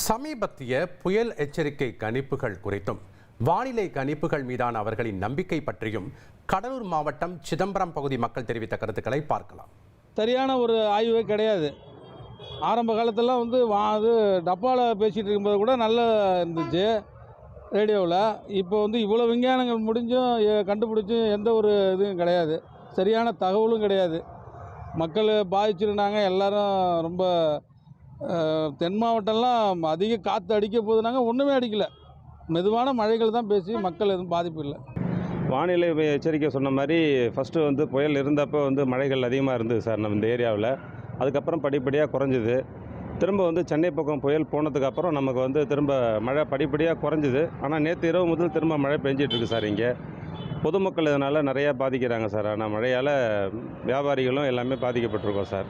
சமீபத்திய புயல் எச்சரிக்கை கணிப்புகள் குறித்தும் வானிலை கணிப்புகள் மீதான அவர்களின் நம்பிக்கை பற்றியும் கடலூர் மாவட்டம் சிதம்பரம் பகுதி மக்கள் தெரிவித்த கருத்துக்களை பார்க்கலாம். சரியான ஒரு ஆய்வே கிடையாது. ஆரம்ப காலத்திலலாம் அது டப்பாவில் பேசிகிட்டு இருக்கும்போது கூட நல்லா இருந்துச்சு ரேடியோவில். இப்போ இவ்வளோ விஞ்ஞானங்கள் முடிஞ்சும் கண்டுபிடிச்சும் எந்த ஒரு இதுவும் கிடையாது, சரியான தகவலும் கிடையாது. மக்கள் பாதிச்சிருந்தாங்க. எல்லோரும் ரொம்ப தென் மாவட்டம்லாம் அதிக காற்று அடிக்க போதுனாங்க, ஒன்றுமே அடிக்கலை. மெதுவான மழைகள் தான் பேசி மக்கள் எதுவும் பாதிப்பு இல்லை. வானிலை எச்சரிக்கை சொன்ன மாதிரி ஃபஸ்ட்டு புயல் இருந்தப்போ மழைகள் அதிகமாக இருந்தது சார் நம்ம இந்த ஏரியாவில். அதுக்கப்புறம் படிப்படியாக குறைஞ்சிது. திரும்ப சென்னை பக்கம் புயல் போனதுக்கப்புறம் நமக்கு திரும்ப மழை படிப்படியாக குறைஞ்சிது. ஆனால் நேற்று இரவு முதல் திரும்ப மழை பெஞ்சிட்ருக்கு சார். இங்கே பொதுமக்கள் இதனால் நிறையா பாதிக்கிறாங்க சார். ஆனால் மழையால் வியாபாரிகளும் எல்லாமே பாதிக்கப்பட்டிருக்கோம் சார்.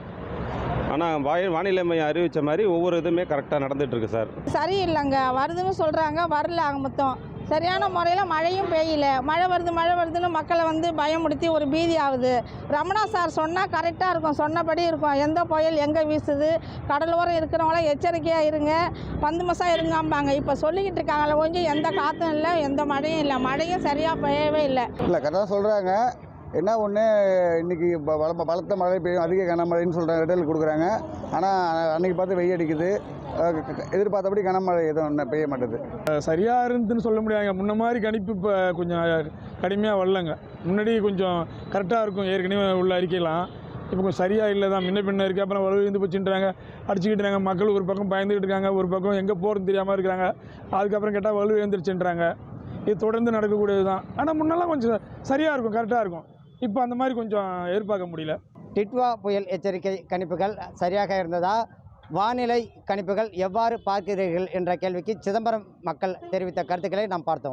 ஆனால் வானிலை மையம் அறிவித்த மாதிரி ஒவ்வொரு இதுவுமே கரெக்டாக நடந்துகிட்ருக்கு சார். சரியில்லைங்க, வருதுன்னு சொல்கிறாங்க, வரல. மொத்தம் சரியான முறையில் மழையும் பெய்யல. மழை வருதுன்னு மக்களை பயமுடுத்தி ஒரு பீதி ஆகுது. ரமணா சார் சொன்னால் கரெக்டாக இருக்கும், சொன்னபடி இருக்கும். எந்த புயல் எங்கே வீசுது, கடலோரம் இருக்கிறவங்களாம் எச்சரிக்கையாக இருங்க, பந்துமசாக இருங்காம்பாங்க. இப்போ சொல்லிக்கிட்டு இருக்காங்களே கொஞ்சம் எந்த காற்றும் இல்லை, எந்த மழையும் இல்லை. மழையும் சரியாக பெய்யவே இல்லை. கரெக்டாக சொல்கிறாங்க. என்ன ஒன்று, இன்றைக்கி பலத்த மழை பெய்யும், அதிக கனமழைன்னு சொல்கிறாங்க, ரெட்டல் கொடுக்குறாங்க. ஆனால் அன்றைக்கி பார்த்து வெயில் அடிக்குது. எதிர்பார்த்தபடி கனமழை எதுவும் பெய்ய மாட்டேது. சரியாக இருந்துன்னு சொல்ல முடியாதுங்க. முன்ன மாதிரி கணிப்பு இப்போ கொஞ்சம் கடுமையாக வரலங்க. முன்னாடி கொஞ்சம் கரெக்டாக இருக்கும் ஏற்கனவே உள்ள அறிக்கையெல்லாம். இப்போ கொஞ்சம் சரியாக இல்லை தான், முன்ன பின்ன இருக்குது. அப்புறம் வலுவிந்து போச்சுன்றாங்க, அடிச்சுக்கிட்டுறாங்க. மக்கள் ஒரு பக்கம் பயந்துக்கிட்டு இருக்காங்க, ஒரு பக்கம் எங்கே போகிறதுன்னு தெரியாமல் இருக்கிறாங்க. அதுக்கப்புறம் கேட்டால் வலு எழுந்திரிச்சுன்றாங்க. இது தொடர்ந்து நடக்கக்கூடியது தான். ஆனால் முன்னெல்லாம் கொஞ்சம் சரியாக இருக்கும், கரெக்டாக இருக்கும். இப்போ அந்த மாதிரி கொஞ்சம் எதிர்பார்க்க முடியல. டிட்வா புயல் எச்சரிக்கை கணிப்புகள் சரியாக இருந்ததா, வானிலை கணிப்புகள் எவ்வாறு பார்க்கிறீர்கள் என்ற கேள்விக்கு சிதம்பரம் மக்கள் தெரிவித்த கருத்துக்களை நாம் பார்த்தோம்.